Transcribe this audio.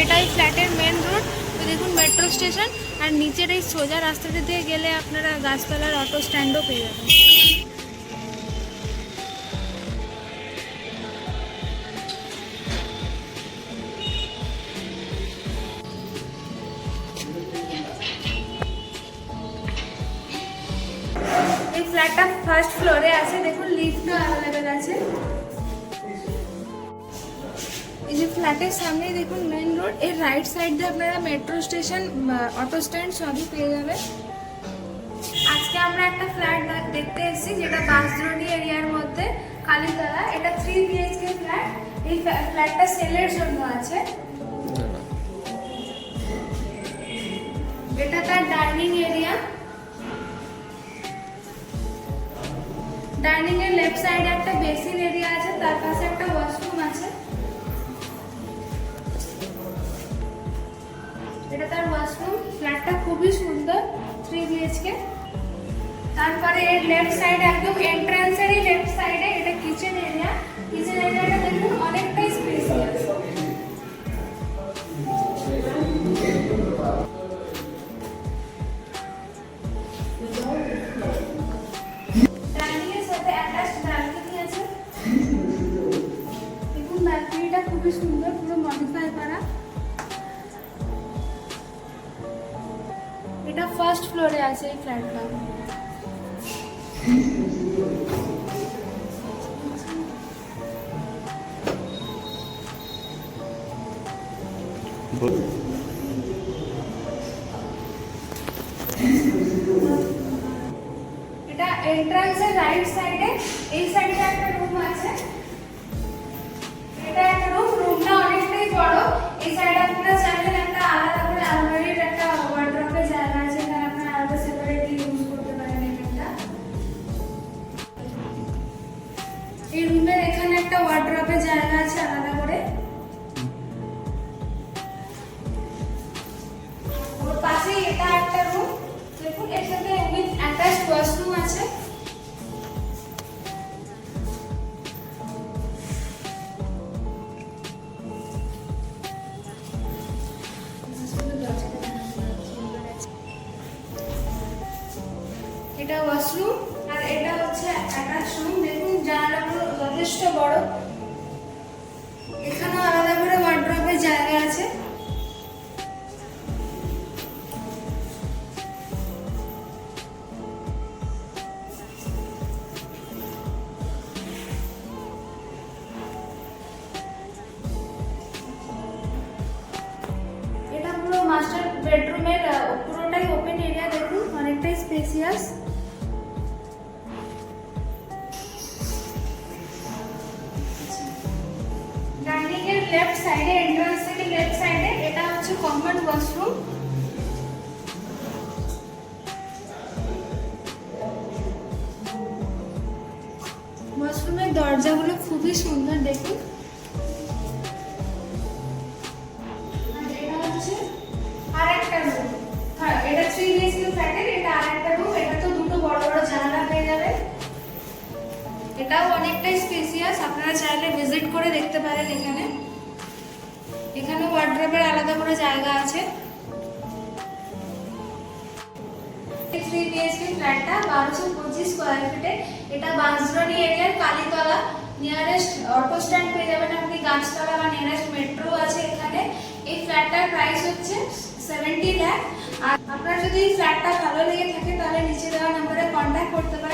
এটাই ফ্ল্যাটের main road. তো দেখুন মেট্রো স্টেশন, আর নিচের এই সোজা রাস্তাটা দিয়ে গেলে আপনারা গাছতলার অটো স্ট্যান্ডও পেয়ে যাবেন। এই ফ্ল্যাটটা ফার্স্ট ফ্লোরে আছে, দেখুন লিফটও অ্যাভেলেবেল আছে। এই যে ফ্ল্যাটের সামনেই দেখুন মেন রোড, এর রাইট সাইড দিয়ে আপনারা মেট্রো স্টেশন, অটো স্ট্যান্ড সবই পেয়ে যাবেন। আজকে আমরা একটা ফ্ল্যাট দেখতে এসেছি যেটা বাঁশদ্রোণী এরিয়ার মধ্যে, কালীতলা। এটা 3 BHK ফ্ল্যাট। এই ফ্ল্যাটটা সেলের জন্য আছে। এটা তার ডাইনিং এরিয়া। ডাইনিং এর লেফট সাইডে একটা বেসিন এরিয়া আছে, তার পাশে একটা ওয়াশরুম আছে। এটা তার ওয়াশরুম। ফ্ল্যাটটা খুবই সুন্দর, 3 BHK। তারপরে এর লেফট সাইডে একদম এন্ট্রান্সেরই লেফট সাইডে এটা কিচেন এরিয়া। কিচেন এরিয়াটা দেখুন অনেকটাই স্পেসিয়াস। ডাইনিং এর সাথে অ্যাটাচড ব্যালকনি আছে। দেখুন ব্যালকনিটা খুবই সুন্দর, পুরো মডিফাই করা। এটা ফার্স্ট ফ্লোরে আছে এই ফ্ল্যাটটা। এটা এন্ট্রান্সের রাইট সাইডে, এই সাইডে একটা রুম আছে। এটা একটা রুম, রুমটা অনেকটাই বড়। এই সাইডে আপনারা চাইলে একটা আলাদা করে আলমারির একটা ওয়ার্ড্রপের জায়গা আছে, এখানে আপনারা আলাদা সেপারেটলি ইউজ করতে পারেন এটা। এই রুমের এখানে একটা ওয়ার্ড্রপের জায়গা আছে আলাদা করে। ওর পাশেই এটা একটা রুম। দেখুন এর সাথে উইথ অ্যাটাচড ওয়াশরুম আছে। এটা ওয়াশরুম, আর এটা হচ্ছে অ্যাটাচ রুম। দেখুন জানালাগুলো যথেষ্ট বড়। এখানেও আলাদা করে ওয়ার্ড্রপের জায়গা আছে। এটা পুরো মাস্টার বেডরুমের পুরোটাই ওপেন এরিয়া। দেখুন অনেকটাই স্পেসিয়াস। ডাইনিং এর লেফট সাইডে, এন্ট্রান্স থেকে লেফট সাইডে এটা হচ্ছে কমন ওয়াশরুম। ওয়াশরুমের দরজাগুলো খুবই সুন্দর দেখুন। আর এটা হচ্ছে আরেকটা রুম। হ্যাঁ, এটা 3 BHK ফ্ল্যাটের এটা আরেকটা রুম। এটা তো দুটো বড় বড় জানালা পেয়ে যাবে। এটাও অনেকটাই স্পেসিয়াস, আপনারা চাইলে ভিজিট করে দেখতে পারেন। এখানে ওয়ার্ড্রপের আলাদা করে জায়গা আছে। 3 BHK ফ্ল্যাটটা 1225 স্কয়ার ফিটে। এটা বাঁশদ্রোণী এরিয়ার কালীতলা। নিয়ারেস্ট অটো স্ট্যান্ড পেয়ে যাবেন আপনি গাছতলা, বা নিয়ারেস্ট মেট্রো আছে এখানে। এই ফ্ল্যাটটার প্রাইস হচ্ছে 70 লাখ। আর আপনার যদি এই ফ্ল্যাটটা ভালো লেগে থাকে তাহলে নিচে দেওয়া নম্বরে কন্ট্যাক্ট করতে পারেন।